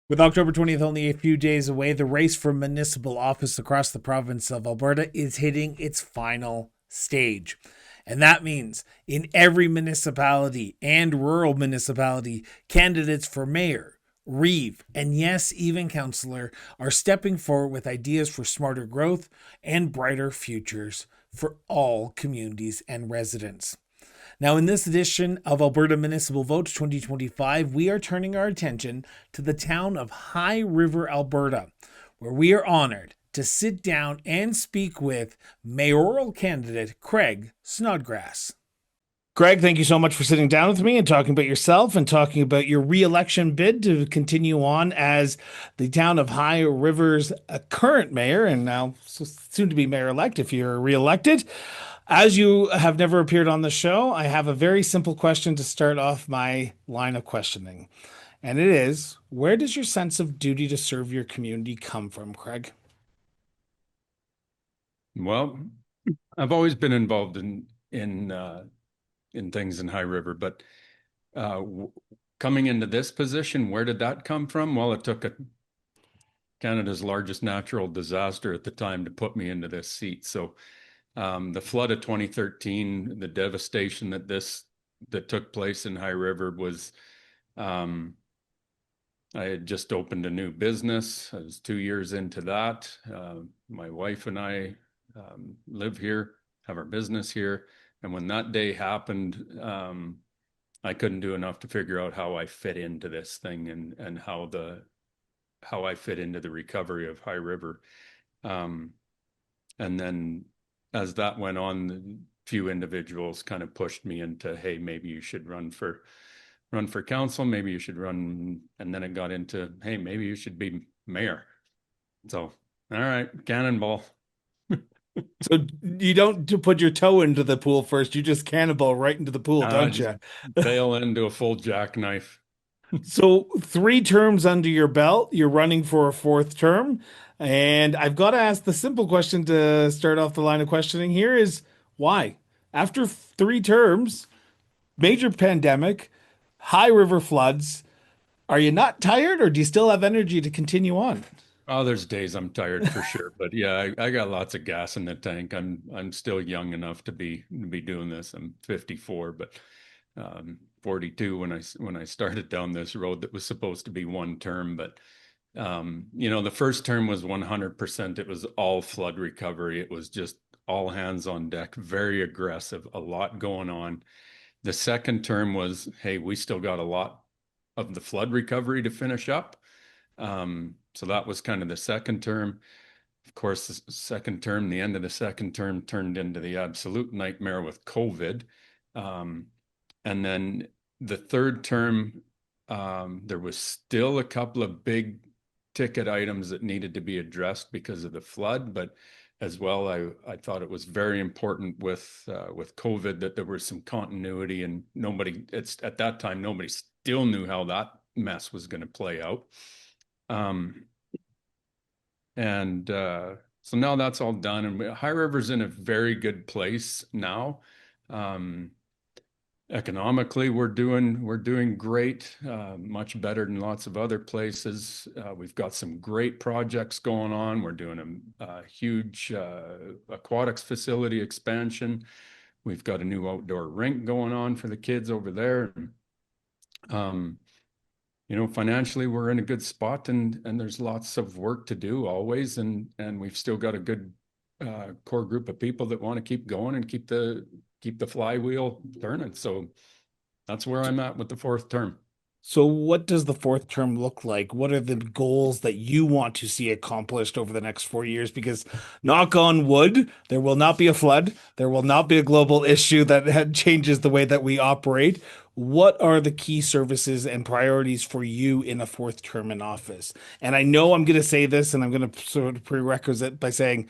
With October 20th only a few days away, the race for municipal office across the province of Alberta is hitting its final stage. And that means in every municipality and rural municipality, candidates for mayor, reeve, and yes, even councillor are stepping forward with ideas for smarter growth and brighter futures for all communities and residents. Now, in this edition of Alberta Municipal Vote 2025, we are turning our attention to the town of High River, Alberta, where we are honored to sit down and speak with mayoral candidate Craig Snodgrass. Craig, thank you so much for sitting down with me and talking about yourself and talking about your re-election bid to continue on as the town of High River's current mayor and now soon to be mayor-elect if you're re-elected. As you have never appeared on the show, I have a very simple question to start off my line of questioning. And it is, where does your sense of duty to serve your community come from, Craig? Well, I've always been involved in things in High River, but w coming into this position, where did that come from? Well, it took Canada's largest natural disaster at the time to put me into this seat. So the flood of 2013, the devastation that took place in High River was I had just opened a new business. I was 2 years into that. My wife and I live here, have our business here. And when that day happened, I couldn't do enough to figure out how I fit into this thing and how I fit into the recovery of High River. And then as that went on, a few individuals kind of pushed me into, hey, maybe you should run for council, maybe you should run, and then it got into, hey, maybe you should be mayor. So, all right, cannonball. So you don't put your toe into the pool first, you just cannonball right into the pool, don't Just you? bail into a full jackknife. So 3 terms under your belt, you're running for a fourth term. And I've got to ask the simple question to start off the line of questioning here is why? After 3 terms, major pandemic, high river floods, are you not tired or do you still have energy to continue on? Oh, there's days I'm tired for sure, but yeah, I got lots of gas in the tank. I'm still young enough to be doing this. I'm 54, but 42 when I started down this road that was supposed to be one term. But the first term was 100%. It was all flood recovery. It was just all hands on deck, very aggressive, a lot going on. The second term was, hey, we still got a lot of the flood recovery to finish up. So that was kind of the second term. Of course, the second term, the end of the second term turned into the absolute nightmare with COVID. And then the third term, there was still a couple of big ticket items that needed to be addressed because of the flood, but as well, I thought it was very important with COVID that there was some continuity and at that time, nobody still knew how that mess was going to play out. And so now that's all done, and High River's in a very good place now. Economically, we're doing great, much better than lots of other places. We've got some great projects going on. We're doing a huge aquatics facility expansion. We've got a new outdoor rink going on for the kids over there. Financially, we're in a good spot, and there's lots of work to do always, and we've still got a good core group of people that want to keep going and keep the flywheel turning. So that's where I'm at with the fourth term. So, what does the fourth term look like? What are the goals that you want to see accomplished over the next 4 years? Because, knock on wood, there will not be a flood. There will not be a global issue that changes the way that we operate. What are the key services and priorities for you in a fourth term in office? And I know I'm going to say this, and I'm going to sort of prerequisite by saying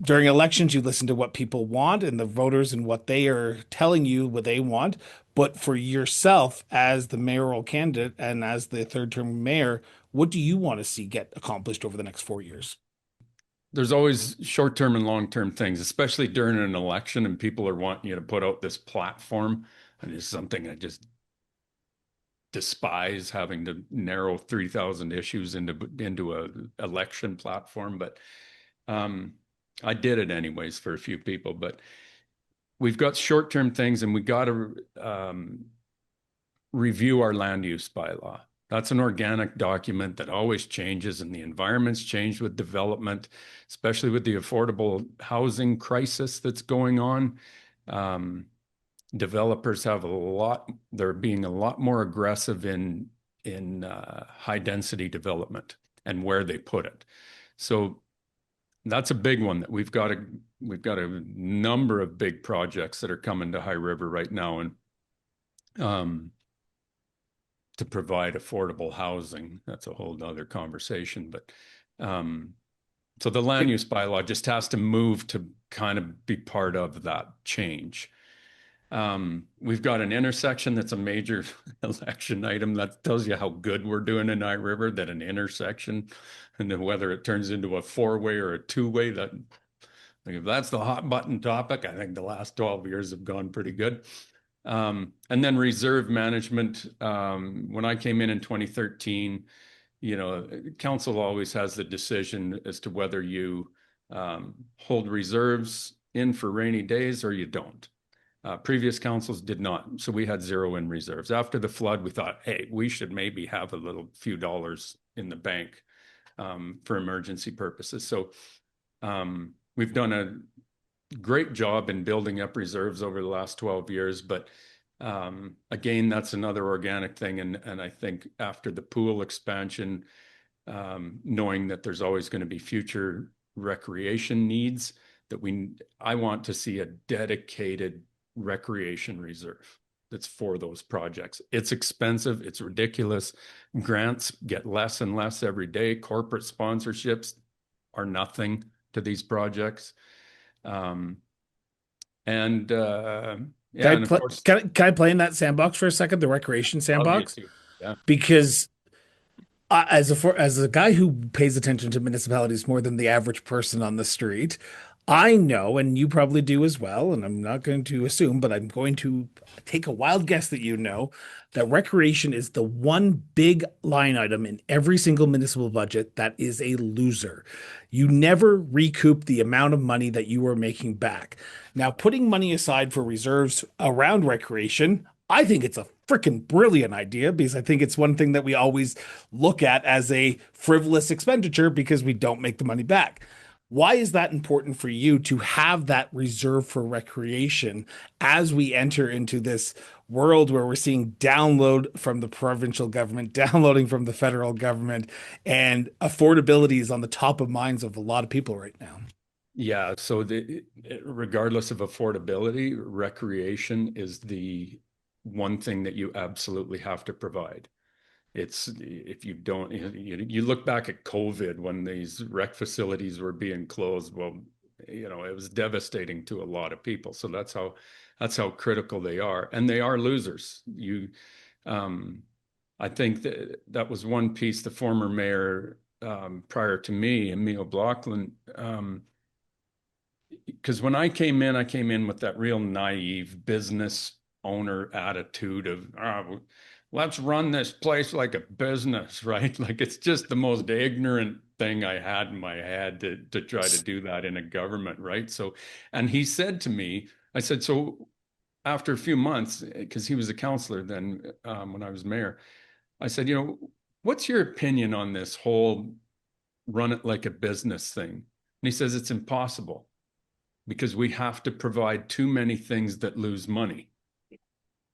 during elections, you listen to what people want and the voters and what they are telling you what they want. But for yourself as the mayoral candidate and as the third term mayor, what do you want to see get accomplished over the next 4 years? There's always short-term and long-term things, especially during an election, and people are wanting you to put out this platform. And it's something I just despise having to narrow 3,000 issues into a election platform, but I did it anyways for a few people. But we've got short-term things, and we got to review our land use bylaw. That's an organic document that always changes, and the environment's changed with development, especially with the affordable housing crisis that's going on. Developers have they're being a lot more aggressive in high density development and where they put it. So that's a big one that we've got a number of big projects that are coming to High River right now, and to provide affordable housing. That's a whole other conversation, but so the land use bylaw just has to move to kind of be part of that change. We've got an intersection that's a major election item. That tells you how good we're doing in High River, that an intersection, and then whether it turns into a four-way or a two-way, that if that's the hot button topic, I think the last 12 years have gone pretty good. And then reserve management. When I came in 2013, council always has the decision as to whether you hold reserves in for rainy days or you don't. Previous councils did not. So we had zero in reserves. After the flood, we thought, hey, we should maybe have a few dollars in the bank for emergency purposes. So we've done a great job in building up reserves over the last 12 years. But again, that's another organic thing. And I think after the pool expansion, knowing that there's always going to be future recreation needs, I want to see a dedicated recreation reserve that's for those projects. It's expensive. It's ridiculous. Grants get less and less every day. Corporate sponsorships are nothing to these projects. Of course, can I play in that sandbox for a second, the recreation sandbox? Yeah. Because as a guy who pays attention to municipalities more than the average person on the street, I know, and you probably do as well, and I'm not going to assume, but I'm going to take a wild guess that that recreation is the one big line item in every single municipal budget that is a loser. You never recoup the amount of money that you are making back. Now, putting money aside for reserves around recreation, I think it's a freaking brilliant idea, because I think it's one thing that we always look at as a frivolous expenditure because we don't make the money back. Why is that important for you to have that reserve for recreation as we enter into this world where we're seeing download from the provincial government, downloading from the federal government, and affordability is on the top of minds of a lot of people right now? Yeah. So regardless of affordability, recreation is the one thing that you absolutely have to provide. If you don't, you look back at COVID when these rec facilities were being closed. Well, it was devastating to a lot of people. So that's how critical they are, and they are losers. I think that was one piece the former mayor prior to me, Emil Blockland, because when I came in with that real naive business owner attitude of, let's run this place like a business, right? Like it's just the most ignorant thing I had in my head to try to do that in a government, right? So, and he said to me, I said, so after a few months, because he was a councillor then when I was mayor, I said, what's your opinion on this whole run it like a business thing? And he says, it's impossible because we have to provide too many things that lose money.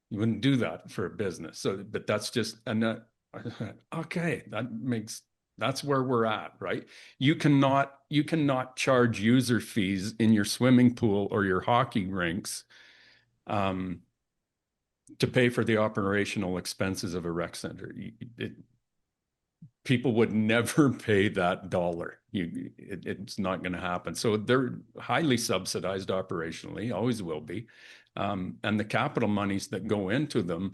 You wouldn't do that for a business. So, but that's just, okay, that's where we're at, right? You cannot charge user fees in your swimming pool or your hockey rinks to pay for the operational expenses of a rec center. People would never pay that dollar. It's not going to happen. So they're highly subsidized operationally, always will be. And the capital monies that go into them,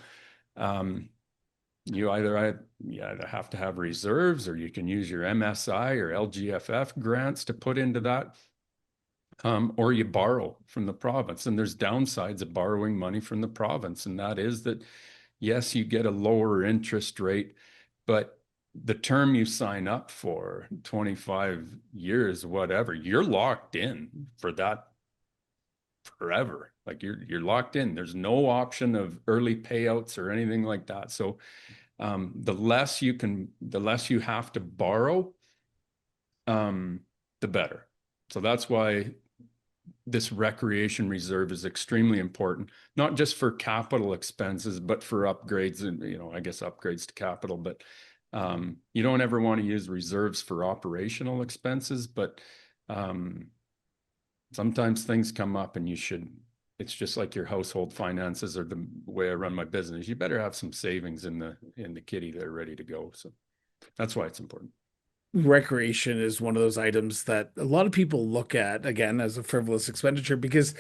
you either have to have reserves, or you can use your MSI or LGFF grants to put into that, or you borrow from the province. And there's downsides of borrowing money from the province, and that is that Yes, you get a lower interest rate, but the term you sign up for, 25 years, whatever, you're locked in for that forever. Like you're locked in. There's no option of early payouts or anything like that. So the less you have to borrow, um, the better. So that's why this recreation reserve is extremely important, not just for capital expenses, but for upgrades and, I guess upgrades to capital. But you don't ever want to use reserves for operational expenses, but um, sometimes things come up and it's just like your household finances or the way I run my business. You better have some savings in the kitty that are ready to go. So that's why it's important. Recreation is one of those items that a lot of people look at again as a frivolous expenditure because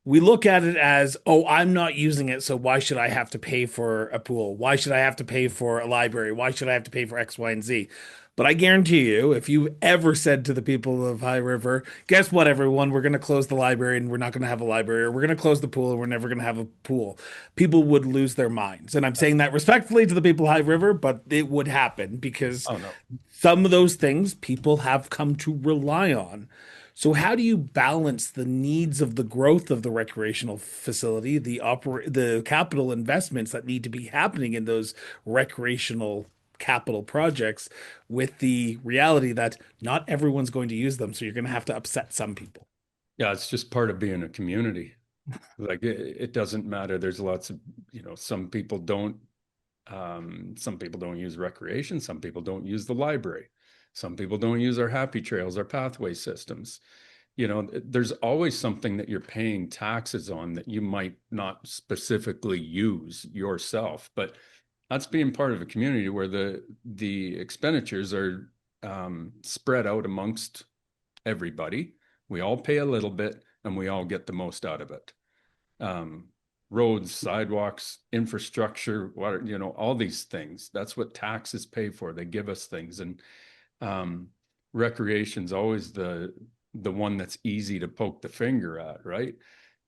we look at it as, oh, I'm not using it, so why should I have to pay for a pool? Why should I have to pay for a library? Why should I have to pay for X, Y, and Z? But I guarantee you, if you ever said to the people of High River, guess what, everyone, we're going to close the library and we're not going to have a library, or we're going to close the pool and we're never going to have a pool, people would lose their minds. And I'm saying that respectfully to the people of High River, but it would happen because Oh no. some of those things people have come to rely on. So how do you balance the needs of the growth of the recreational facility, the capital investments that need to be happening in those recreational capital projects with the reality that not everyone's going to use them, so you're going to have to upset some people. Yeah, it's just part of being a community. Like it doesn't matter. There's lots of, some people don't use recreation. Some people don't use the library. Some people don't use our happy trails, our pathway systems. There's always something that you're paying taxes on that you might not specifically use yourself, but that's being part of a community where the expenditures are spread out amongst everybody. We all pay a little bit and we all get the most out of it. Um, Roads, sidewalks, infrastructure, water, all these things. That's what taxes pay for. They give us things. And um, recreation's always the one that's easy to poke the finger at, right?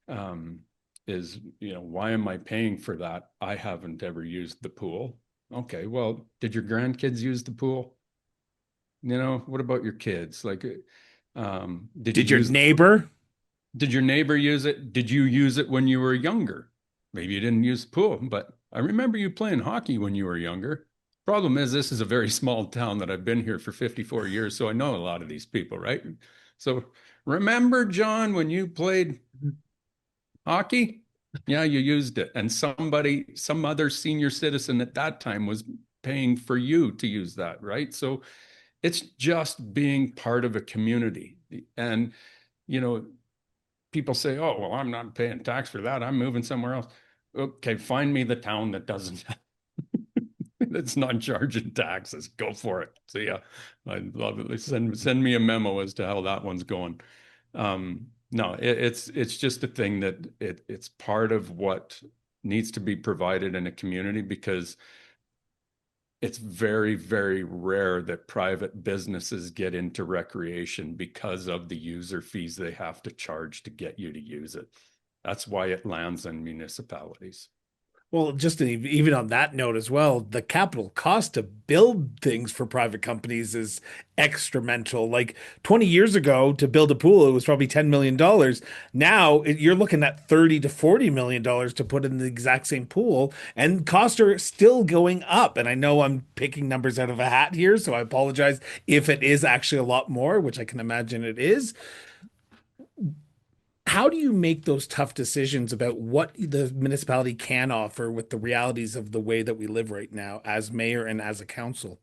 Um, why am I paying for that? I haven't ever used the pool. Okay, well, did your grandkids use the pool? What about your kids? Like, did you Did your use neighbor? did your neighbor use it? Did you use it when you were younger? Maybe you didn't use the pool, but I remember you playing hockey when you were younger. Problem is, this is a very small town that I've been here for 54 years, so I know a lot of these people, right? So remember, John, when you played hockey? Yeah, you used it. And some other senior citizen at that time was paying for you to use that, right? So it's just being part of a community. And, you know, people say, oh, well, I'm not paying tax for that. I'm moving somewhere else. Okay, find me the town that doesn't, that's not charging taxes. Go for it. See ya. I'd love it. Send me a memo as to how that one's going. No, it's just a thing that it's part of what needs to be provided in a community because it's very, very rare that private businesses get into recreation because of the user fees they have to charge to get you to use it. That's why it lands in municipalities. Well, even on that note as well, the capital cost to build things for private companies is extramental. Like 20 years ago, to build a pool, it was probably $10 million. Now you're looking at 30 to $40 million to put in the exact same pool, and costs are still going up. And I know I'm picking numbers out of a hat here, so I apologize if it is actually a lot more, which I can imagine it is. How do you make those tough decisions about what the municipality can offer with the realities of the way that we live right now as mayor and as a council?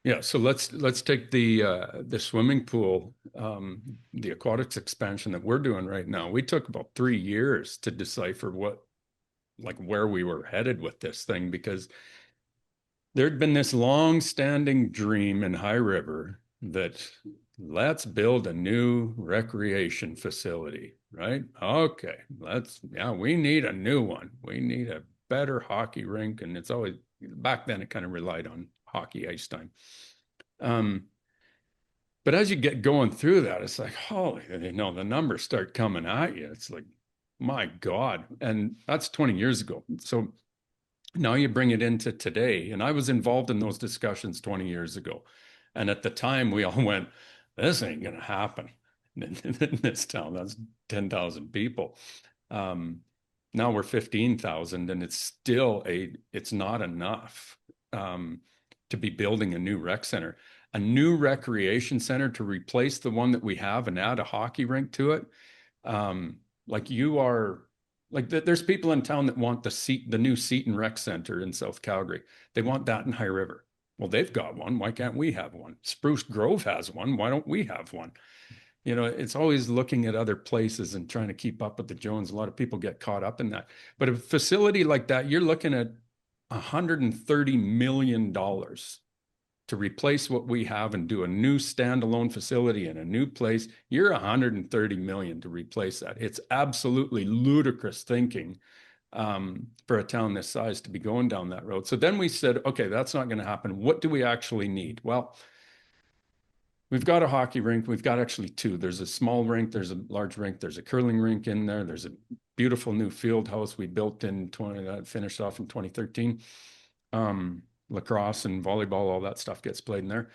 Yeah, so let's take the swimming pool, the aquatics expansion that we're doing right now. We took about 3 years to decipher where we were headed with this thing because there'd been this long-standing dream in High River that let's build a new recreation facility, right? Okay, we need a new one. We need a better hockey rink, and it's always back then it kind of relied on hockey ice time. Um, but as you get going through that, it's like, holy, the numbers start coming at you. It's like, my God. And that's 20 years ago. So Now you bring it into today, and I was involved in those discussions 20 years ago. And at the time, we all went, this ain't going to happen in this town. That's 10,000 people. Um, Now we're 15,000, and it's not enough to be building a new rec center. A new recreation center to replace the one that we have and add a hockey rink to it. Um, like you are there's people in town that want the new Seton Rec Center in South Calgary. They want that in High River. Well, they've got one. Why can't we have one? Spruce Grove has one. Why don't we have one? You know, it's always looking at other places and trying to keep up with the Jones. A lot of people get caught up in that. But a facility like that, you're looking at $130 million to replace what we have and do a new standalone facility in a new place. You're 130 million to replace that. It's absolutely ludicrous thinking for a town this size to be going down that road. So then we said, okay, that's not going to happen. What do we actually need? Well, we've got a hockey rink. We've got actually two. There's a small rink. There's a large rink. There's a curling rink in there. There's a beautiful new field house we built in finished off in 2013. Lacrosse and volleyball, all that stuff gets played in there.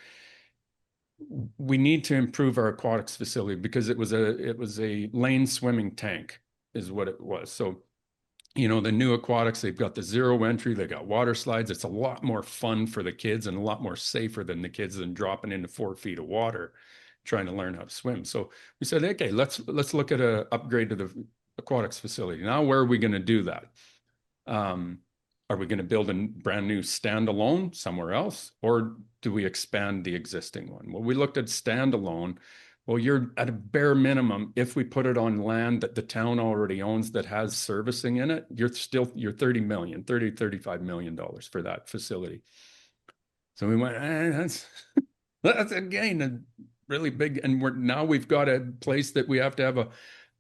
We need to improve our aquatics facility because it was a lane swimming tank is what it was. So, you know, the new aquatics, they've got the zero entry, they got water slides. It's a lot more fun for the kids and a lot more safer than the kids than dropping into 4 feet of water trying to learn how to swim. So we said, okay, let's look at a upgrade to the aquatics facility. Now, where are we going to do that? Are we going to build a brand new standalone somewhere else, or do we expand the existing one? Well, we looked at standalone. Well, you're at a bare minimum, if we put it on land that the town already owns that has servicing in it, you're 30 million, 30, $35 million for that facility. So we went, that's again a really big, and we've got a place that we have to have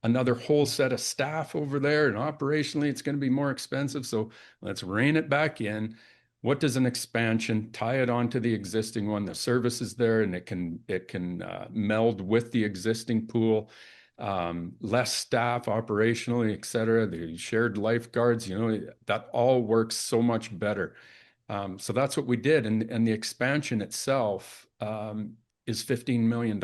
another whole set of staff over there, and operationally it's going to be more expensive. So let's rein it back in. What does an expansion tie it onto the existing one? The service is there, and it can meld with the existing pool. Less staff operationally, et cetera. The shared lifeguards, you know, that all works so much better. So that's what we did, and the expansion itself is $15 million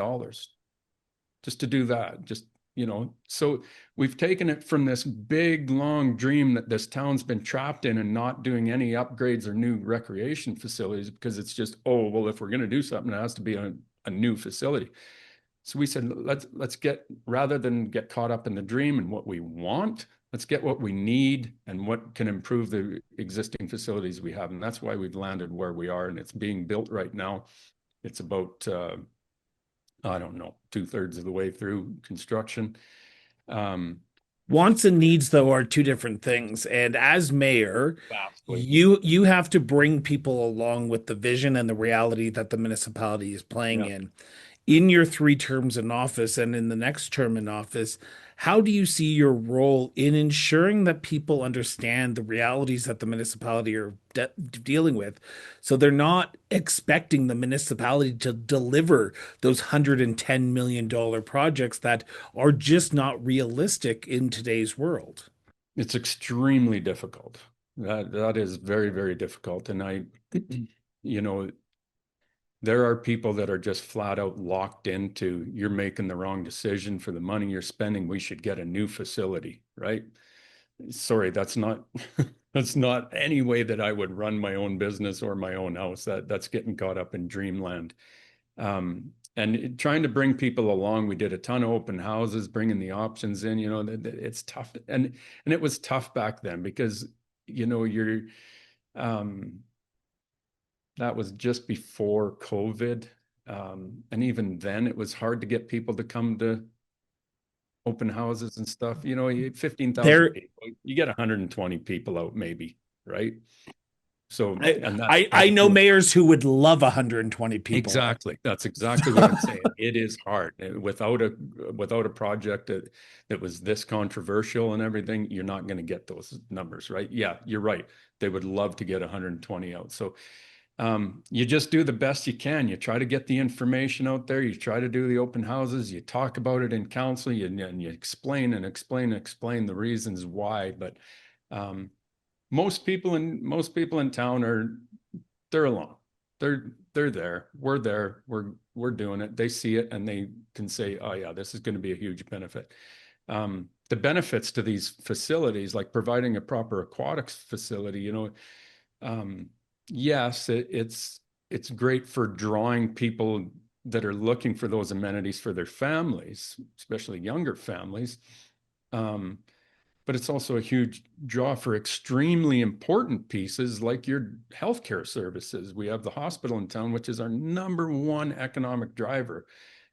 just to do that. Just, you know, so we've taken it from this big, long dream that this town's been trapped in and not doing any upgrades or new recreation facilities because it's just, oh, well, if we're going to do something, it has to be a new facility. So we said, let's get, rather than get caught up in the dream and what we want, let's get what we need and what can improve the existing facilities we have. And that's why we've landed where we are, and it's being built right now. It's about, I don't know, 2/3 of the way through construction. Wants and needs, though, are two different things. And as mayor, Vastly. you have to bring people along with the vision and the reality that the municipality is playing Yeah. in your 3 terms in office and in the next term in office. How do you see your role in ensuring that people understand the realities that the municipality are dealing with, so they're not expecting the municipality to deliver those $110 million projects that are just not realistic in today's world? It's extremely difficult. That is very, very difficult. And you know, there are people that are just flat out locked into, you're making the wrong decision for the money you're spending. We should get a new facility, right? Sorry, that's not that's not any way that I would run my own business or my own house. That's getting caught up in dreamland. And trying to bring people along, we did a ton of open houses, bringing the options in. You know, it's tough, and it was tough back then because, you know, that was just before COVID, and even then, it was hard to get people to come to open houses and stuff. You know, 15,000 people, you get 120 people out, maybe, right? So, and I know mayors who would love 120 people. Exactly. That's exactly what I'm saying. It is hard. Without a project that was this controversial and everything, you're not going to get those numbers, right? Yeah, you're right. They would love to get 120 out. So you just do the best you can. You try to get the information out there. You try to do the open houses. You talk about it in council, and you explain and explain and explain the reasons why. But most people in town are, they're along. They're there. We're there. We're doing it. They see it and they can say, oh yeah, this is going to be a huge benefit. The benefits to these facilities, like providing a proper aquatics facility, yes, it's great for drawing people that are looking for those amenities for their families, especially younger families. But it's also a huge draw for extremely important pieces like your healthcare services. We have the hospital in town, which is our #1 economic driver.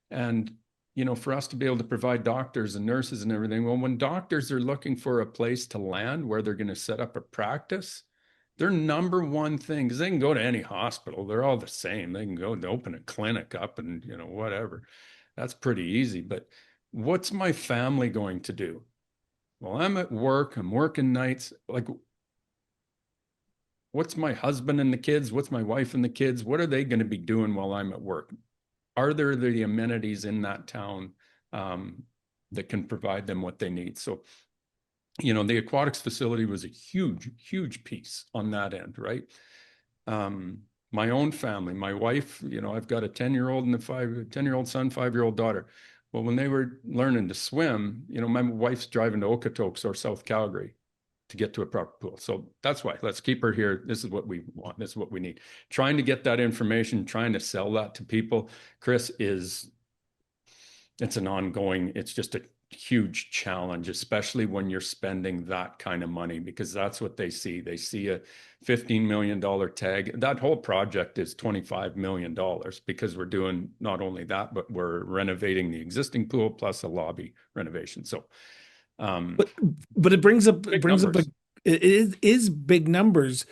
And, for us to be able to provide doctors and nurses and everything, well, when doctors are looking for a place to land where they're going to set up a practice, their #1 thing, because they can go to any hospital, they're all the same. They can go and open a clinic up and, whatever. That's pretty easy. But what's my family going to do? Well, I'm at work, I'm working nights. Like, what's my husband and the kids? What's my wife and the kids? What are they going to be doing while I'm at work? Are there the amenities in that town that can provide them what they need? So, the aquatics facility was a huge, huge piece on that end, right? My own family, my wife, I've got a 10-year-old and a 10-year-old son, 5-year-old daughter. Well, when they were learning to swim, my wife's driving to Okotoks or South Calgary to get to a proper pool. So that's why, let's keep her here. This is what we want. This is what we need. Trying to get that information, trying to sell that to people, Chris, it's an ongoing, it's just a huge challenge, especially when you're spending that kind of money, because that's what they see. They see a $15 million tag. That whole project is $25 million because we're doing not only that, but we're renovating the existing pool plus a lobby renovation. So, but it brings up big numbers. it is big numbers.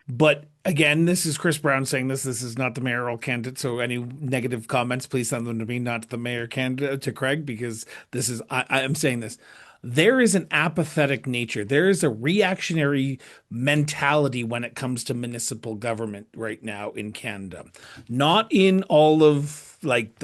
But again, this is Chris Brown saying this. This is not the mayoral candidate. So any negative comments, please send them to me, not to the mayor candidate, to Craig, because this is, I am saying this. There is an apathetic nature. There is a reactionary mentality when it comes to municipal government right now in Canada. Not in all of like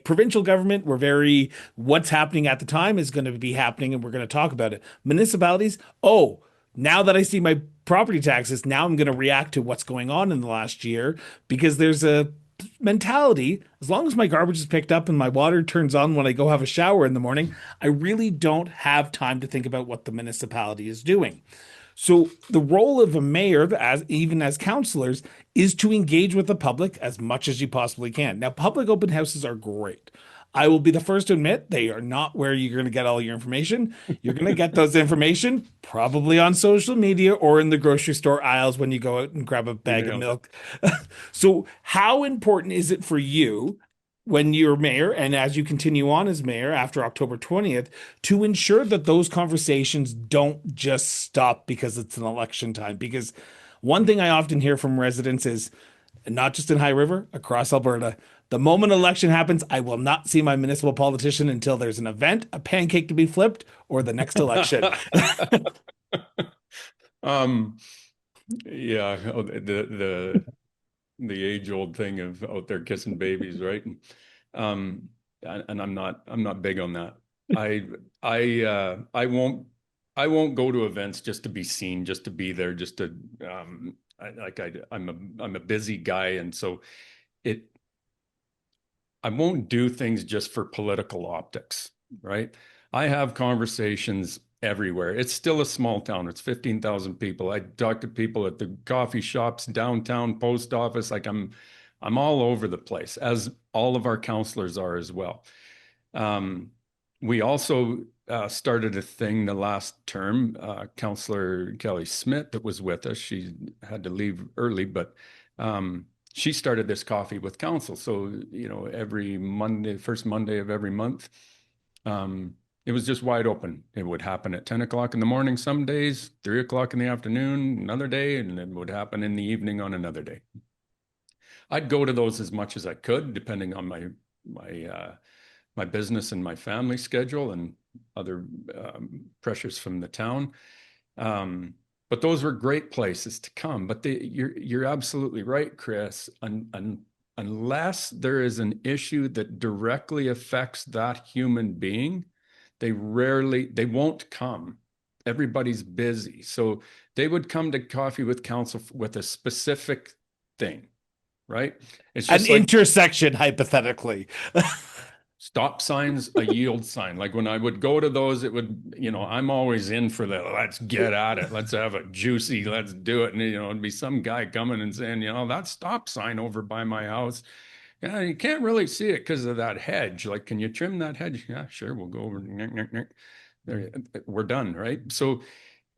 provincial government. We're very, what's happening at the time is going to be happening and we're going to talk about it. Municipalities, oh, now that I see my property taxes, now I'm going to react to what's going on in the last year because there's a mentality. As long as my garbage is picked up and my water turns on when I go have a shower in the morning, I really don't have time to think about what the municipality is doing. So the role of a mayor, as even as councillors, is to engage with the public as much as you possibly can. Now, public open houses are great. I will be the first to admit they are not where you're going to get all your information. You're going to get those information probably on social media or in the grocery store aisles when you go out and grab a bag of milk. So, how important is it for you when you're mayor and as you continue on as mayor after October 20th to ensure that those conversations don't just stop because it's an election time? Because one thing I often hear from residents is, not just in High River, across Alberta, the moment election happens, I will not see my municipal politician until there's an event, a pancake to be flipped, or the next election. Yeah, the age-old thing of out there kissing babies, right? And I'm not big on that. I won't go to events just to be seen, just to be there, just to I'm a busy guy, and so I won't do things just for political optics, right? I have conversations everywhere. It's still a small town. It's 15,000 people. I talk to people at the coffee shops, downtown, post office. Like I'm all over the place, as all of our counselors are as well. We also started a thing the last term. Councillor Kelly Smith that was with us, she had to leave early, but she started this coffee with council. So, every Monday, first Monday of every month, it was just wide open. It would happen at 10 o'clock in the morning some days, 3 o'clock in the afternoon another day, and it would happen in the evening on another day. I'd go to those as much as I could, depending on my business and my family schedule and other pressures from the town. But those were great places to come. But you're absolutely right, Chris. Unless there is an issue that directly affects that human being, they won't come. everybody's busy. So they would come to coffee with council with a specific thing, right? It's An just like intersection, hypothetically. stop signs, a yield sign. Like when I would go to those, it would, I'm always in for the let's get at it. Let's have a juicy, let's do it. And, it'd be some guy coming and saying, that stop sign over by my house. Yeah, you can't really see it because of that hedge. Like, can you trim that hedge? Yeah, sure. We'll go over. There, we're done, right? So,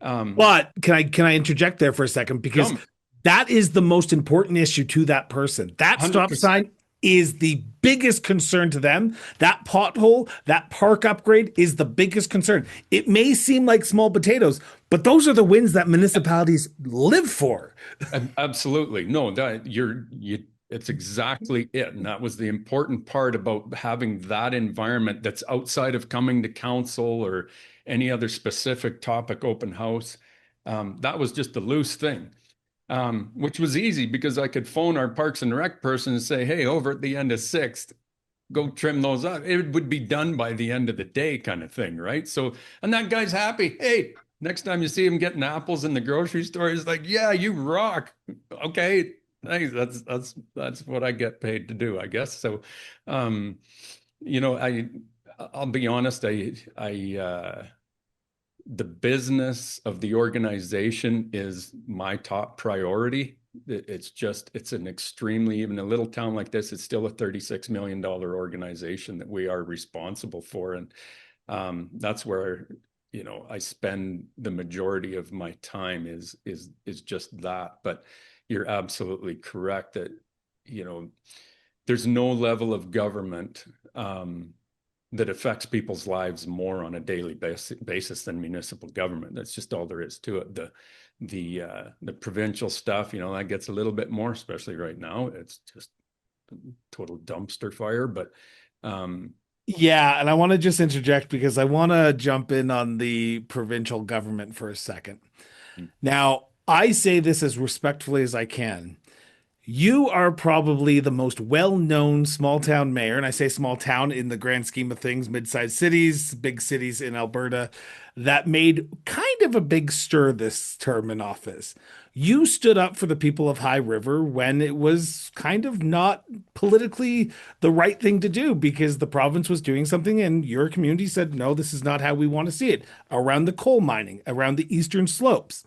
But can I interject there for a second? Because jump that is the most important issue to that person. That stop 100%. sign is the biggest concern to them. That pothole, that park upgrade is the biggest concern. It may seem like small potatoes, but those are the wins that municipalities live for. Absolutely. No, it's exactly it. And that was the important part about having that environment that's outside of coming to council or any other specific topic open house. That was just a loose thing, which was easy because I could phone our Parks and Rec person and say, hey, over at the end of Sixth, go trim those up. It would be done by the end of the day, kind of thing, right? So, and that guy's happy. Hey, next time you see him getting apples in the grocery store, he's like, "Yeah, you rock." Okay, thanks. That's what I get paid to do, I guess. So, um, I'll be honest. The business of the organization is my top priority. It's an extremely, even a little town like this, it's still a $36 million organization that we are responsible for. And that's where, I spend the majority of my time is just that. But you're absolutely correct that, there's no level of government that affects people's lives more on a daily basis than municipal government. That's just all there is to it. The provincial stuff, that gets a little bit more, especially right now. It's just total dumpster fire. But Yeah, and I want to just interject because I want to jump in on the provincial government for a second. Now, I say this as respectfully as I can. You are probably the most well-known small town mayor, and I say small town in the grand scheme of things, mid-sized cities, big cities in Alberta, that made kind of a big stir this term in office. You stood up for the people of High River when it was kind of not politically the right thing to do because the province was doing something and your community said, no, this is not how we want to see it around the coal mining, around the eastern slopes.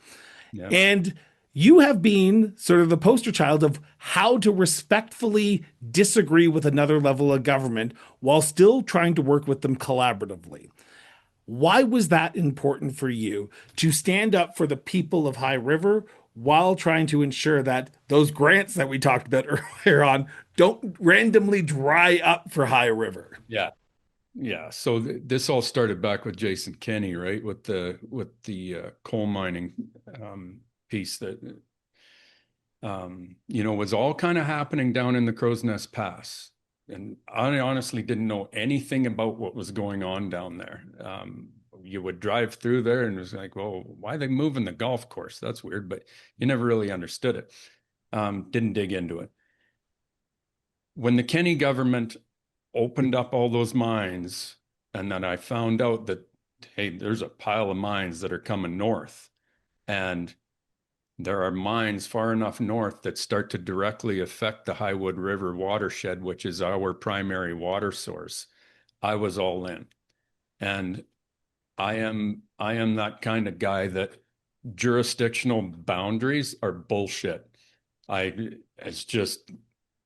yeah, And you have been sort of the poster child of how to respectfully disagree with another level of government while still trying to work with them collaboratively. Why was that important for you to stand up for the people of High River while trying to ensure that those grants that we talked about earlier on don't randomly dry up for High River? yeah, yeah. So this all started back with Jason Kenney, right? With the coal mining piece that was all kind of happening down in the Crow's Nest Pass. And I honestly didn't know anything about what was going on down there. You would drive through there and it was like, well, why are they moving the golf course? That's weird, but you never really understood it. Didn't dig into it. When the Kenney government opened up all those mines, and then I found out that, hey, there's a pile of mines that are coming north. And there are mines far enough north that start to directly affect the Highwood River watershed, which is our primary water source. I was all in. And I am that kind of guy that jurisdictional boundaries are bullshit. It's just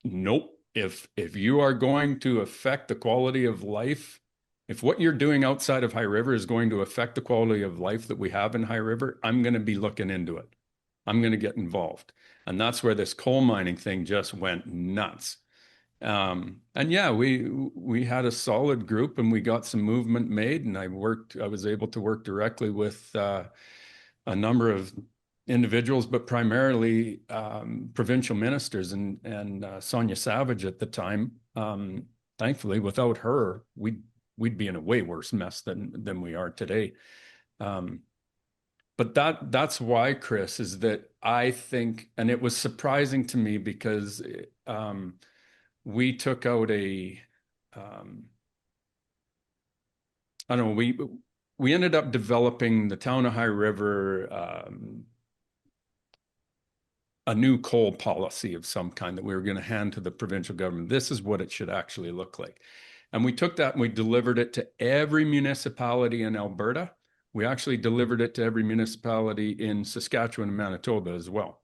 nope. If you are going to affect the quality of life, if what you're doing outside of High River is going to affect the quality of life that we have in High River, I'm going to be looking into it. I'm going to get involved. And that's where this coal mining thing just went nuts. And yeah, we had a solid group and we got some movement made. And I was able to work directly with a number of individuals, but primarily provincial ministers and Sonia Savage at the time. Thankfully, without her, we'd be in a way worse mess than we are today. But that's why, Chris, is that I think, and it was surprising to me because we took out I don't know, we ended up developing the town of High River, a new coal policy of some kind that we were going to hand to the provincial government. This is what it should actually look like. And we took that and we delivered it to every municipality in Alberta. We actually delivered it to every municipality in Saskatchewan and Manitoba as well,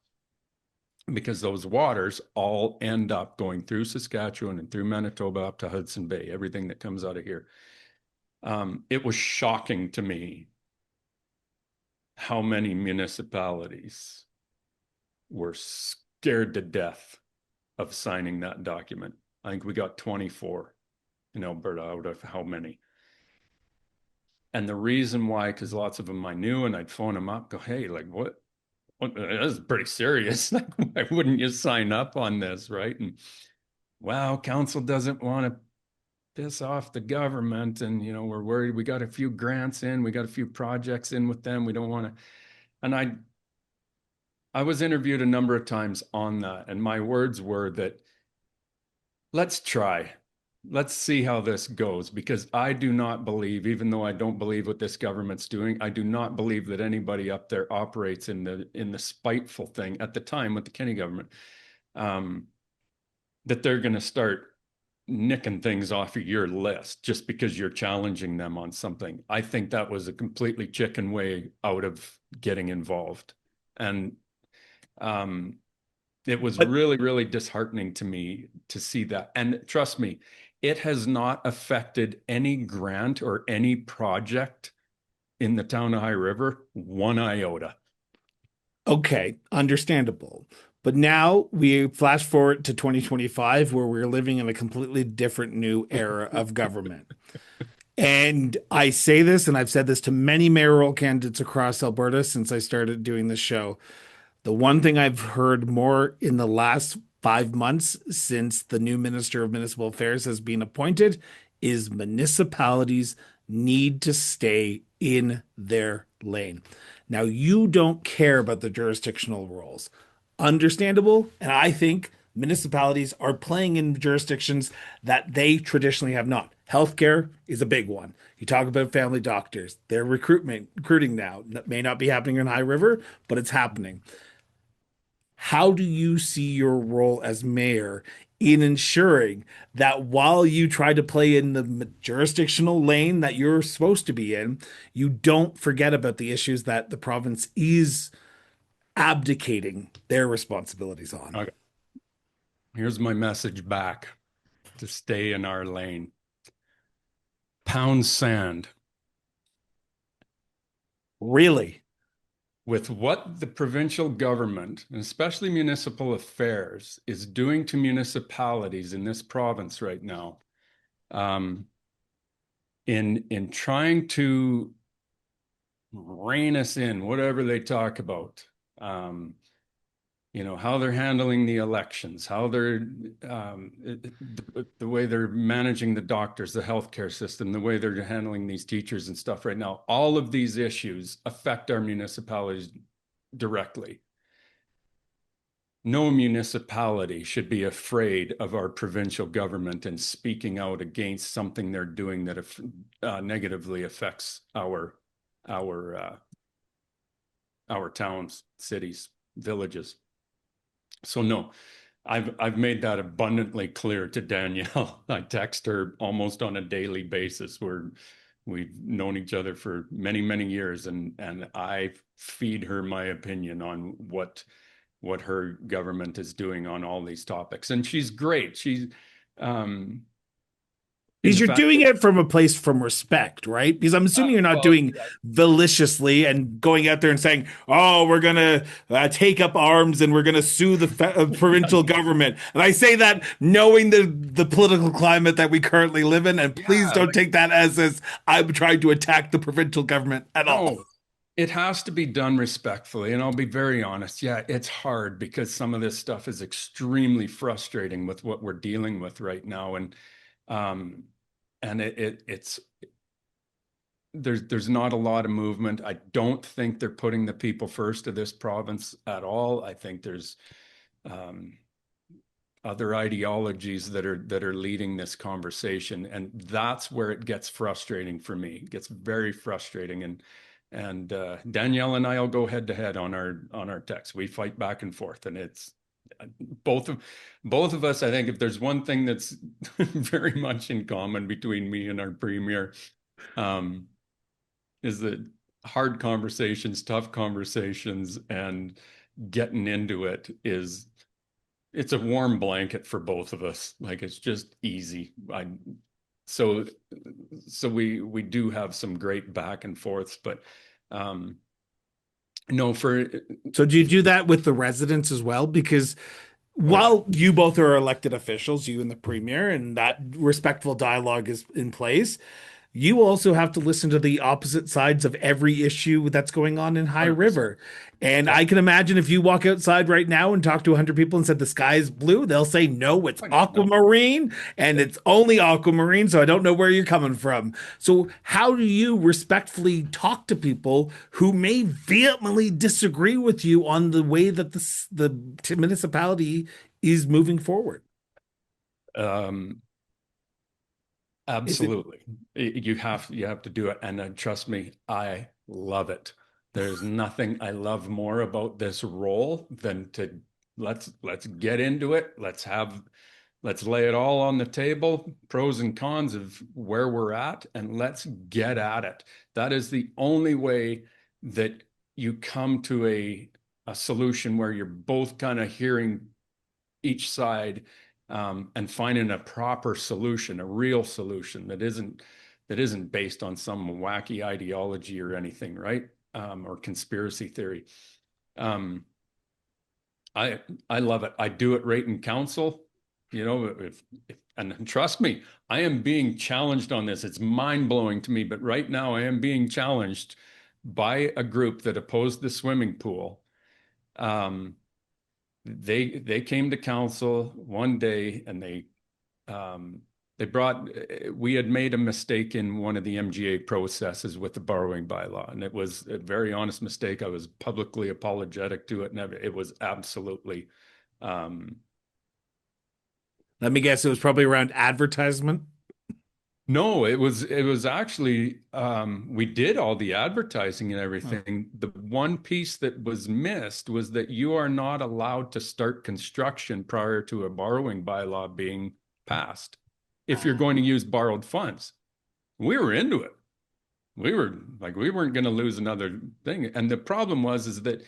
because those waters all end up going through Saskatchewan and through Manitoba up to Hudson Bay, everything that comes out of here. It was shocking to me how many municipalities were scared to death of signing that document. I think we got 24 in Alberta out of how many. And the reason why, because lots of them I knew, and I'd phone them up, go, hey, like, what? This is pretty serious. Why wouldn't you sign up on this, right? And well, council doesn't want to piss off the government, and we're worried. We got a few grants in, we got a few projects in with them. We don't want to. And I was interviewed a number of times on that, and my words were that let's try. Let's see how this goes, because I do not believe, even though I don't believe what this government's doing, I do not believe that anybody up there operates in the spiteful thing at the time with the Kenney government, that they're going to start nicking things off of your list just because you're challenging them on something. I think that was a completely chicken way out of getting involved. And it was really, really disheartening to me to see that. And trust me, it has not affected any grant or any project in the town of High River one iota. Okay, understandable. But now we flash forward to 2025, where we're living in a completely different new era of government. And I say this, and I've said this to many mayoral candidates across Alberta since I started doing this show. The one thing I've heard more in the last 5 months since the new Minister of Municipal Affairs has been appointed is municipalities need to stay in their lane. Now, you don't care about the jurisdictional roles. Understandable. And I think municipalities are playing in jurisdictions that they traditionally have not. Healthcare is a big one. You talk about family doctors, their recruiting now that may not be happening in High River, but it's happening. How do you see your role as mayor in ensuring that while you try to play in the jurisdictional lane that you're supposed to be in, you don't forget about the issues that the province is abdicating their responsibilities on? Okay. Here's my message back to stay in our lane. Pound sand. Really? With what the provincial government, and especially municipal affairs, is doing to municipalities in this province right now, in trying to rein us in, whatever they talk about, how they're handling the elections, how they're the way they're managing the doctors, the healthcare system, the way they're handling these teachers and stuff right now. All of these issues affect our municipalities directly. No municipality should be afraid of our provincial government and speaking out against something they're doing that negatively affects our towns, cities, villages. So no, I've made that abundantly clear to Danielle. I text her almost on a daily basis. We've known each other for many, many years, and I feed her my opinion on what her government is doing on all these topics. And she's great. She's Because you're doing it from a place from respect, right? Because I'm assuming you're not doing maliciously and going out there and saying, "Oh, we're gonna take up arms and we're gonna sue the provincial government." And I say that knowing the political climate that we currently live in. And please don't take that as I'm trying to attack the provincial government at all. It has to be done respectfully, and I'll be very honest. Yeah, it's hard because some of this stuff is extremely frustrating with what we're dealing with right now, and it's there's not a lot of movement. I don't think they're putting the people first of this province at all. I think there's other ideologies that are leading this conversation, and that's where it gets frustrating for me. It gets very frustrating, and Danielle and I will go head to head on our text. We fight back and forth, and it's both of both of us. I think if there's one thing that's very much in common between me and our premier, um, is that hard conversations, tough conversations, and getting into it is it's a warm blanket for both of us. Like it's just easy. So so we do have some great back and forths, but um no for So do you do that with the residents as well? Because oh yeah. while you both are elected officials, you and the premier, and that respectful dialogue is in place, you also have to listen to the opposite sides of every issue that's going on in High 100%. River. And Yep. I can imagine if you walk outside right now and talk to 100 people and said the sky is blue, they'll say, no, it's No. aquamarine, and Yep. it's only aquamarine. So I don't know where you're coming from. So, how do you respectfully talk to people who may vehemently disagree with you on the way that the municipality is moving forward? Um Is it Absolutely. You have to do it. And trust me, I love it. There's nothing I love more about this role than to let's get into it. Let's lay it all on the table, pros and cons of where we're at, and let's get at it. That is the only way that you come to a solution where you're both kind of hearing each side, and finding a proper solution, a real solution that isn't based on some wacky ideology or anything, right? Or conspiracy theory. Um, I love it. I do it right in council. You know, if and trust me, I am being challenged on this. It's mind blowing to me, but right now I am being challenged by a group that opposed the swimming pool. Um, they came to council one day and um, they brought we had made a mistake in one of the MGA processes with the borrowing bylaw, and it was a very honest mistake. I was publicly apologetic to it, and it was absolutely um, Let me guess, it was probably around advertisement. no, it was actually we did all the advertising and Huh. everything. The one piece that was missed was that you are not allowed to start construction prior to a borrowing bylaw being passed if you're going to use borrowed funds. We were into it. We were like we weren't going to lose another thing. And the problem was is that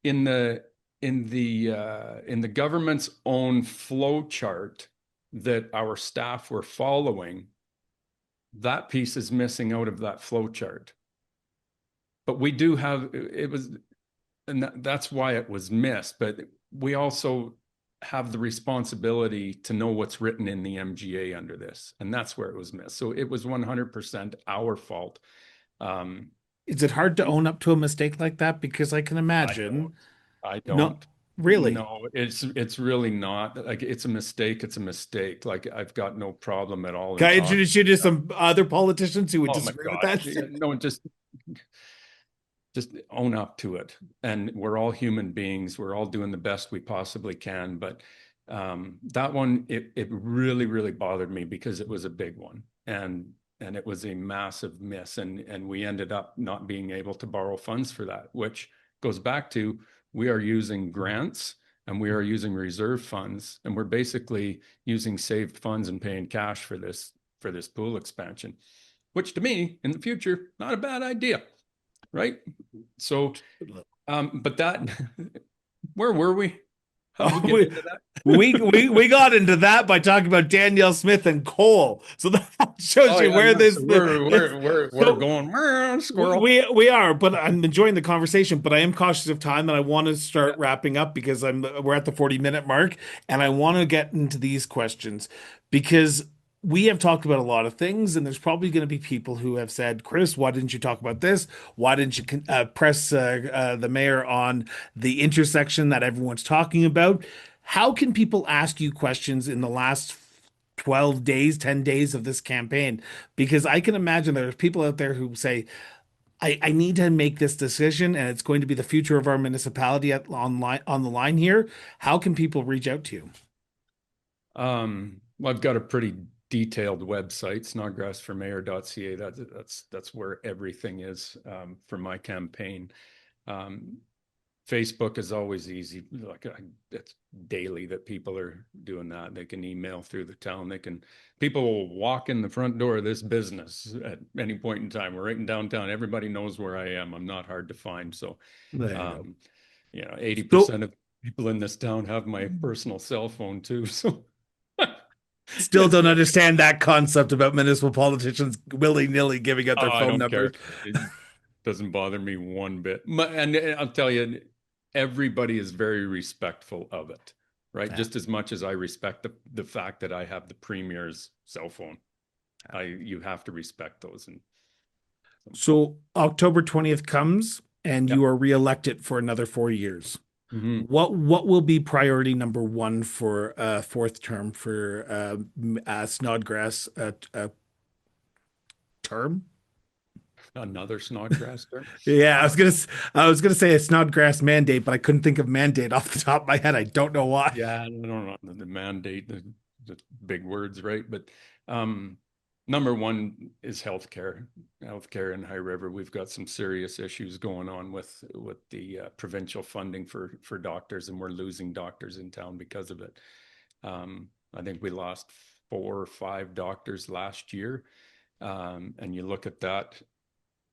in the in the government's own flow chart that our staff were following, that piece is missing out of that flow chart. But we do have it was, and that's why it was missed. But we also have the responsibility to know what's written in the MGA under this, and that's where it was missed. So it was 100% our fault. Um, Is it hard to own up to a mistake like that? Because I can I imagine. don't. I No, don't. really. No, it's really not like it's a mistake. It's a mistake. Like I've got no problem at all Can in I talking. introduce you to some other politicians who would Oh my disagree with gosh. that? No, just own up to it. And we're all human beings. We're all doing the best we possibly can. But that one, it really, really bothered me because it was a big one. And it was a massive miss. And we ended up not being able to borrow funds for that, which goes back to we are using grants and we are using reserve funds. And we're basically using saved funds and paying cash for this pool expansion, which to me in the future, not a bad idea, right? So, but that, where were we? How did we Oh, get into that? we got into that by talking about Danielle Smith and coal. So that shows Oh you yeah, where no. this So it's we're so going we, squirrel. we are, but I'm enjoying the conversation, but I am cautious of time and I want to start Yeah. wrapping up because we're at the 40-minute mark and I want to get into these questions because we have talked about a lot of things and there's probably going to be people who have said, Chris, why didn't you talk about this? Why didn't you press the mayor on the intersection that everyone's talking about? How can people ask you questions in the last 12 days, 10 days of this campaign? Because I can imagine there's people out there who say, I need to make this decision and it's going to be the future of our municipality on the line here. How can people reach out to you? Well, I've got a pretty detailed website, snodgrassformayor.ca. That's where everything is for my campaign. Um, Facebook is always easy. It's daily that people are doing that. They can email through the town. People will walk in the front door of this business at any point in time. We're right in downtown. Everybody knows where I am. I'm not hard to find. So, There you go. um, So 80% of people in this town have my personal cell phone too. So still don't understand that concept about municipal politicians willy-nilly giving out Oh, their I phone don't numbers. care. It doesn't bother me one bit. And I'll tell you, everybody is very respectful of it, right? Yeah. Just as much as I respect the fact that I have the premier's cell phone. You have to respect those. And So October 20th comes and yeah. you are reelected for another 4 years. Hmm. What will be priority number one for fourth term for Snodgrass term? Another Snodgrass term. Yeah, Uh, I was gonna say a Snodgrass mandate, but I couldn't think of mandate off the top of my head. I don't know why. yeah, I don't know the mandate, the big words, right? But um, number one is healthcare. Healthcare in High River, we've got some serious issues going on with the provincial funding for doctors, and we're losing doctors in town because of it. I think we lost 4 or 5 doctors last year, and you look at that,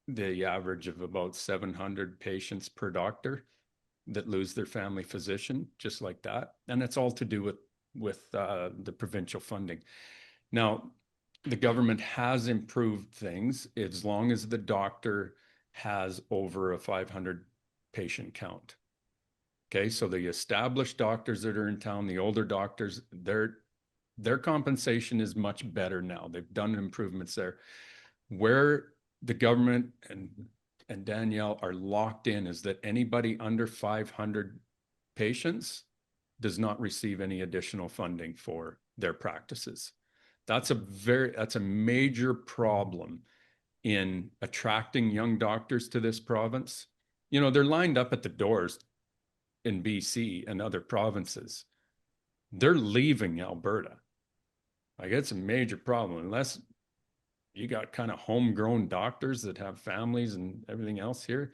the average of about 700 patients per doctor that lose their family physician just like that, and it's all to do with the provincial funding. Now, the government has improved things as long as the doctor has over a 500 patient count. Okay, so the established doctors that are in town, the older doctors, their compensation is much better now. They've done improvements there. Where the government and Danielle are locked in is that anybody under 500 patients does not receive any additional funding for their practices. That's a major problem in attracting young doctors to this province. They're lined up at the doors in BC and other provinces. They're leaving Alberta. Like, it's a major problem unless you got kind of homegrown doctors that have families and everything else here.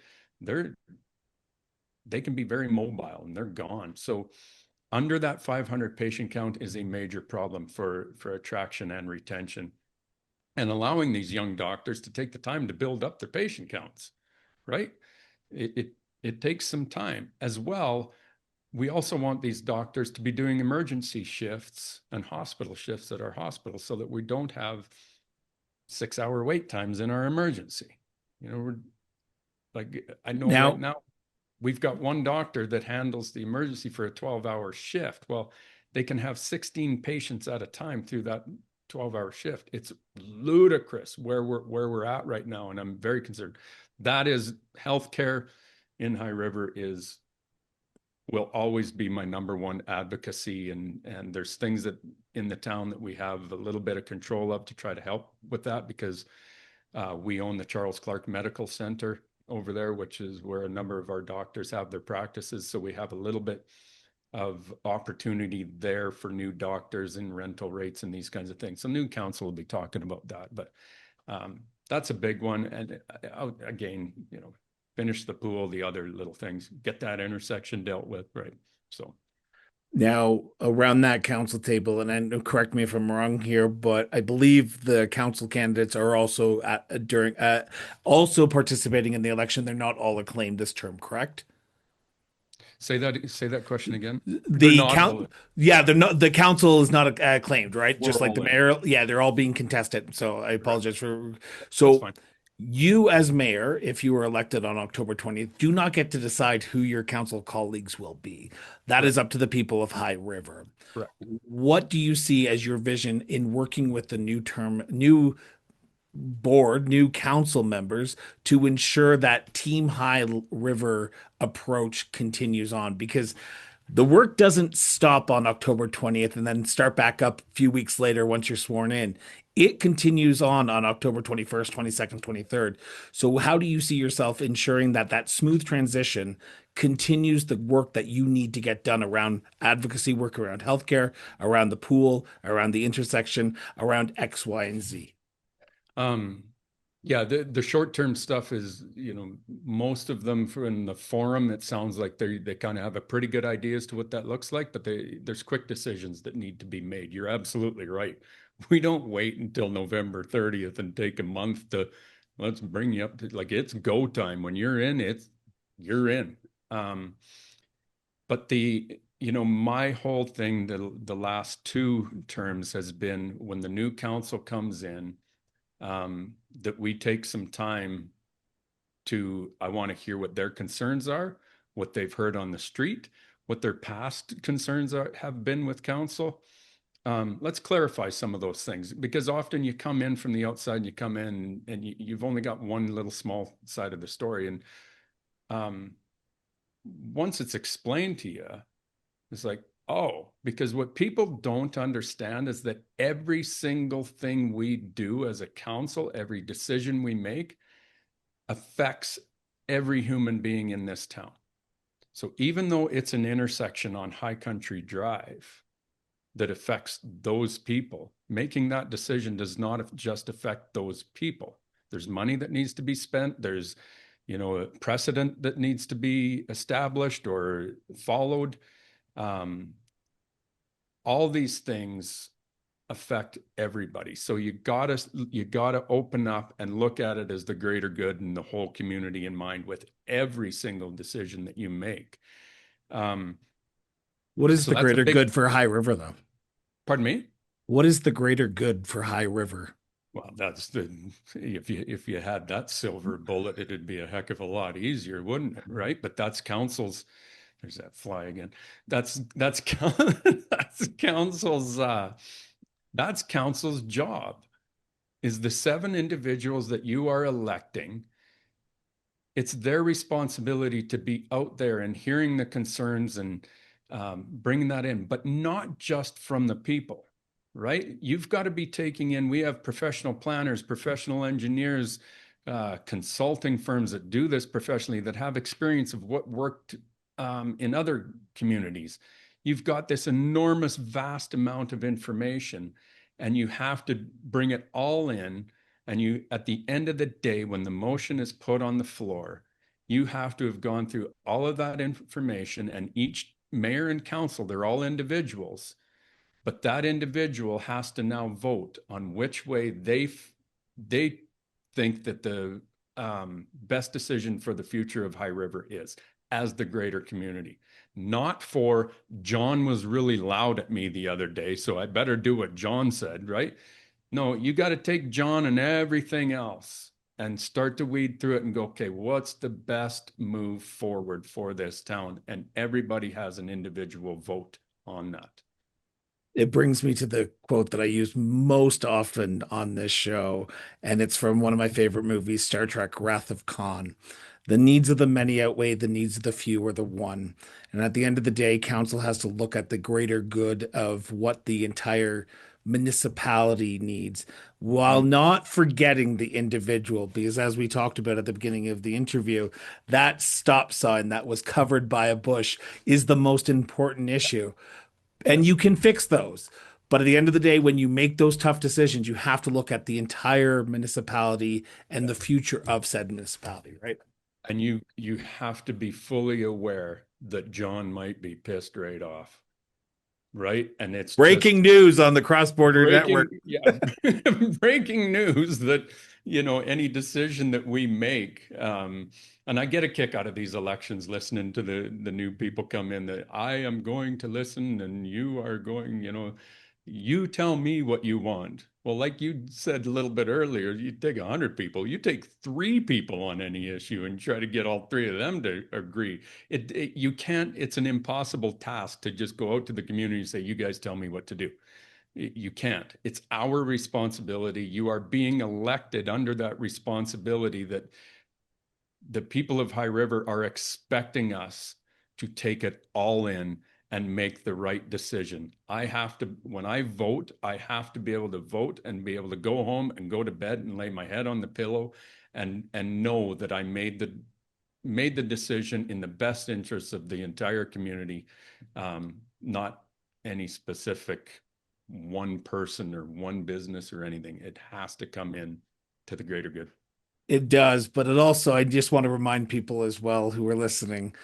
They can be very mobile and they're gone. So under that 500 patient count is a major problem for attraction and retention, and allowing these young doctors to take the time to build up their patient counts, right? It takes some time as well. We also want these doctors to be doing emergency shifts and hospital shifts at our hospital so that we don't have 6-hour wait times in our emergency. We're like, I know right Now, now we've got one doctor that handles the emergency for a 12-hour shift. Well, they can have 16 patients at a time through that 12-hour shift. It's ludicrous where we're at right now, and I'm very concerned. That is healthcare in High River will always be my number one advocacy, and there's things that in the town that we have a little bit of control of to try to help with that, because we own the Charles Clark Medical Center over there, which is where a number of our doctors have their practices. So we have a little bit of opportunity there for new doctors and rental rates and these kinds of things. So new council will be talking about that, but that's a big one. And again, finish the pool, the other little things, get that intersection dealt with, right? So now around that council table, and correct me if I'm wrong here, but I believe the council candidates are also also participating in the election. They're not all acclaimed this term, correct? say that question again. They're The not count, all. yeah, they're not. The council is not acclaimed, right? We're Just like the all in. mayor. Yeah, they're all being contested. So I Correct. apologize for. That's So fine. you, as mayor, if you were elected on October 20th, do not get to decide who your council colleagues will be. That is Correct. up to the people of High River. Correct. What do you see as your vision in working with the new board, new council members to ensure that Team High River approach continues on? Because The work doesn't stop on October 20th and then start back up a few weeks later once you're sworn in. It continues on October 21st, 22nd, 23rd. So, how do you see yourself ensuring that that smooth transition continues the work that you need to get done around advocacy work, around healthcare, around the pool, around the intersection, around X, Y, and Z? Um, yeah, the short-term stuff is, most of them in the forum, it sounds like they kind of have a pretty good idea as to what that looks like, but there's quick decisions that need to be made. You're absolutely right. We don't wait until November 30th and take a month to let's bring you up to, like, it's go time. When you're in, you're in. But my whole thing the last two terms has been when the new council comes in, that we take some time I want to hear what their concerns are, what they've heard on the street, what their past concerns have been with council. Let's clarify some of those things, because often you come in from the outside and you come in and you've only got one little small side of the story. And once it's explained to you, it's like, oh, because what people don't understand is that every single thing we do as a council, every decision we make affects every human being in this town. So even though it's an intersection on High Country Drive that affects those people, making that decision does not just affect those people. There's money that needs to be spent. There's, a precedent that needs to be established or followed. All these things affect everybody. So you gotta open up and look at it as the greater good and the whole community in mind with every single decision that you make. What is So the that's a greater big, good for High River, though? pardon me? What is the greater good for High River? Well, if you had that silver bullet, it'd be a heck of a lot easier, wouldn't it? Right? But that's council's, there's that fly again. That's that's council's that's council's job, is the 7 individuals that you are electing. It's their responsibility to be out there and hearing the concerns and bringing that in, but not just from the people, right? You've got to be taking in, we have professional planners, professional engineers, consulting firms that do this professionally, that have experience of what worked in other communities. You've got this enormous, vast amount of information, and you have to bring it all in. And you, at the end of the day, when the motion is put on the floor, you have to have gone through all of that information, and each mayor and council, they're all individuals, but that individual has to now vote on which way they think that the best decision for the future of High River is, as the greater community. Not for John was really loud at me the other day, so I better do what John said, right? No, you got to take John and everything else and start to weed through it and go, okay, what's the best move forward for this town? And everybody has an individual vote on that. It brings me to the quote that I use most often on this show, and it's from one of my favorite movies, Star Trek Wrath of Khan. The needs of the many outweigh the needs of the few or the one. And at the end of the day, council has to look at the greater good of what the entire municipality needs while Mm. not forgetting the individual. Because as we talked about at the beginning of the interview, that stop sign that was covered by a bush is the most important issue, and Yep. you can fix those. But at the end of the day, when you make those tough decisions, you have to look at the entire municipality and the future of said municipality, right? And you have to be fully aware that John might be pissed right off, right? And it's just Breaking news on the Cross Border Network. yeah, breaking news that, any decision that we make, and I get a kick out of these elections, listening to the new people come in, that I am going to listen and you are going, you tell me what you want. Well, like you said a little bit earlier, you take 100 people, you take 3 people on any issue and try to get all 3 of them to agree. You can't, it's an impossible task to just go out to the community and say, you guys tell me what to do. You can't. It's our responsibility. You are being elected under that responsibility, that the people of High River are expecting us to take it all in and make the right decision. I have to, when I vote, I have to be able to vote and be able to go home and go to bed and lay my head on the pillow and know that I made the decision in the best interests of the entire community, not any specific one person or one business or anything. It has to come in to the greater good. It does, but it also, I just want to remind people as well who are listening,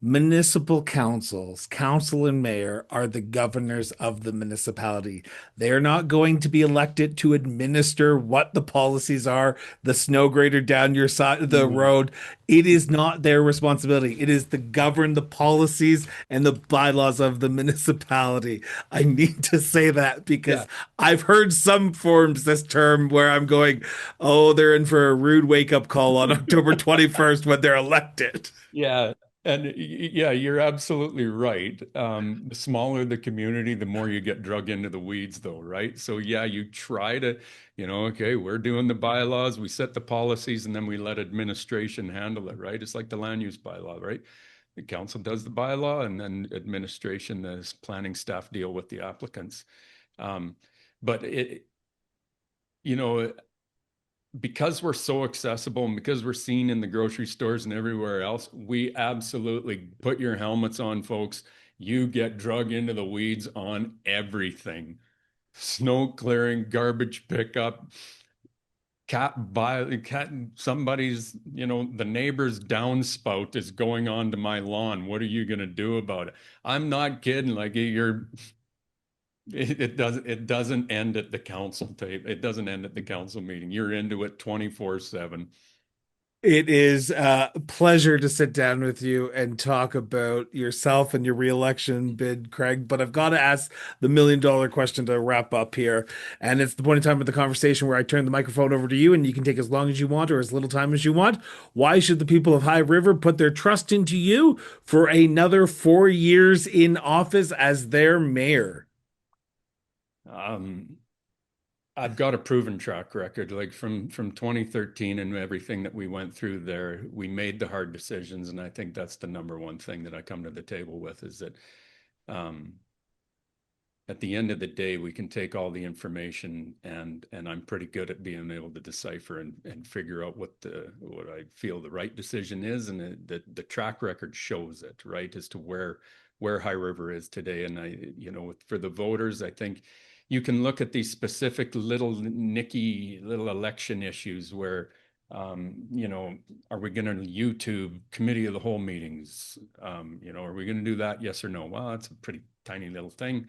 municipal councils, council and mayor are the governors of the municipality. They are not going to be elected to administer what the policies are, the snow grader down your side of the Mhm. road. It is not their responsibility. It is to govern the policies and the bylaws of the municipality. I need to say that because Yeah, I've heard some forms this term where I'm going, oh, they're in for a rude wake up call on October 21st when they're elected. yeah. And yeah, you're absolutely right. The smaller the community, the more you get drug into the weeds, though, right? So yeah, you try to, okay, we're doing the bylaws, we set the policies, and then we let administration handle it, right? It's like the land use bylaw, right? The council does the bylaw, and then administration, the planning staff deal with the applicants. Um, but you know, because we're so accessible and because we're seen in the grocery stores and everywhere else, we absolutely put your helmets on, folks. You get drug into the weeds on everything. Snow clearing, garbage pickup, somebody's, the neighbor's downspout is going onto my lawn. What are you going to do about it? I'm not kidding. Like it doesn't end at the council tape. It doesn't end at the council meeting. You're into it 24/7. It is a pleasure to sit down with you and talk about yourself and your reelection bid, Craig. But I've got to ask the $1 million question to wrap up here. And it's the point in time of the conversation where I turn the microphone over to you and you can take as long as you want or as little time as you want. Why should the people of High River put their trust into you for another 4 years in office as their mayor? Um, I've got a proven track record, like from 2013 and everything that we went through there. We made the hard decisions, and I think that's the number one thing that I come to the table with is that um, at the end of the day, we can take all the information and I'm pretty good at being able to decipher and figure out what I feel the right decision is, and the track record shows it, right, as to where High River is today. And for the voters, I think you can look at these specific little nicky little election issues where are we going to YouTube committee of the whole meetings? Are we going to do that? Yes or no? Well, that's a pretty tiny little thing.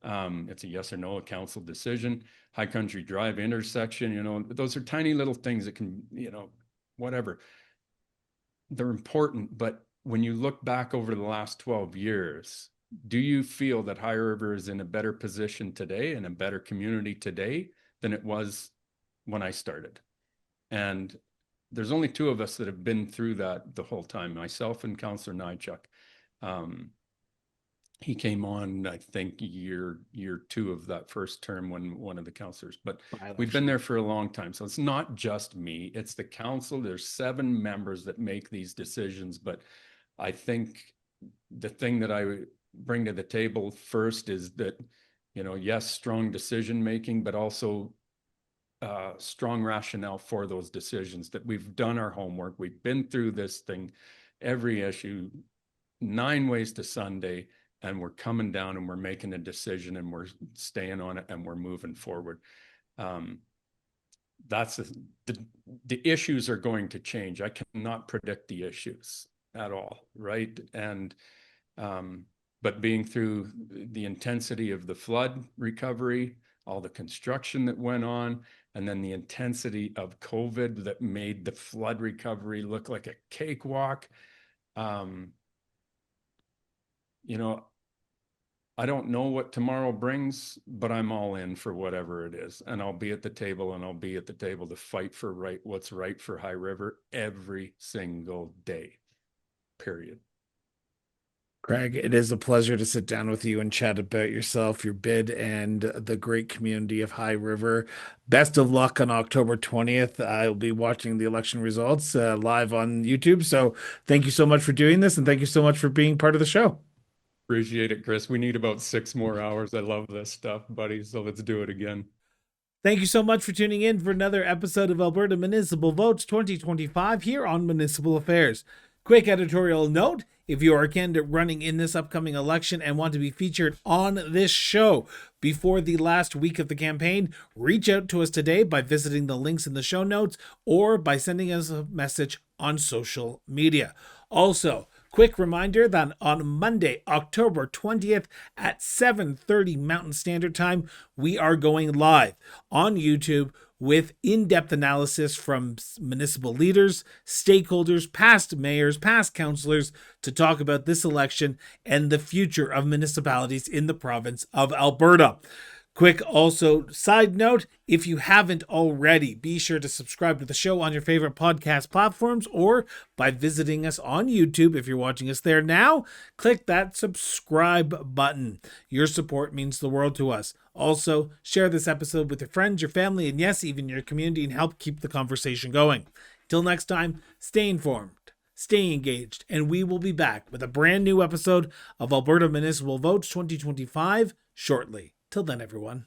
It's a yes or no, a council decision. High Country Drive intersection, those are tiny little things that can, whatever. They're important, but when you look back over the last 12 years, do you feel that High River is in a better position today and a better community today than it was when I started? And there's only two of us that have been through that the whole time, myself and Councillor Nychuk. He came on, I think, year two of that first term when one of the councillors, but we've been there for a long time. So it's not just me, it's the council. There's 7 members that make these decisions. But I think the thing that I bring to the table first is that, yes, strong decision making, but also strong rationale for those decisions, that we've done our homework. We've been through this thing, every issue, 9 ways to Sunday, and we're coming down and we're making a decision and we're staying on it and we're moving forward. That's the issues are going to change. I cannot predict the issues at all, right? And but being through the intensity of the flood recovery, all the construction that went on, and then the intensity of COVID that made the flood recovery look like a cakewalk. I don't know what tomorrow brings, but I'm all in for whatever it is. And I'll be at the table, and I'll be at the table to fight for what's right for High River every single day, period. Craig, it is a pleasure to sit down with you and chat about yourself, your bid, and the great community of High River. Best of luck on October 20th. I'll be watching the election results live on YouTube. So thank you so much for doing this, and thank you so much for being part of the show. Appreciate it, Chris. We need about 6 more hours. I love this stuff, buddy. So let's do it again. Thank you so much for tuning in for another episode of Alberta Municipal Votes 2025 here on Municipal Affairs. Quick editorial note, if you are a candidate running in this upcoming election and want to be featured on this show before the last week of the campaign, reach out to us today by visiting the links in the show notes or by sending us a message on social media. Also, quick reminder that on Monday, October 20th at 7:30 Mountain Standard Time, we are going live on YouTube with in-depth analysis from municipal leaders, stakeholders, past mayors, past councillors to talk about this election and the future of municipalities in the province of Alberta. Quick also side note, if you haven't already, be sure to subscribe to the show on your favorite podcast platforms or by visiting us on YouTube. If you're watching us there now, click that subscribe button. Your support means the world to us. Also, share this episode with your friends, your family, and yes, even your community, and help keep the conversation going. Till next time, stay informed, stay engaged, and we will be back with a brand new episode of Alberta Municipal Votes 2025 shortly. Till then, everyone.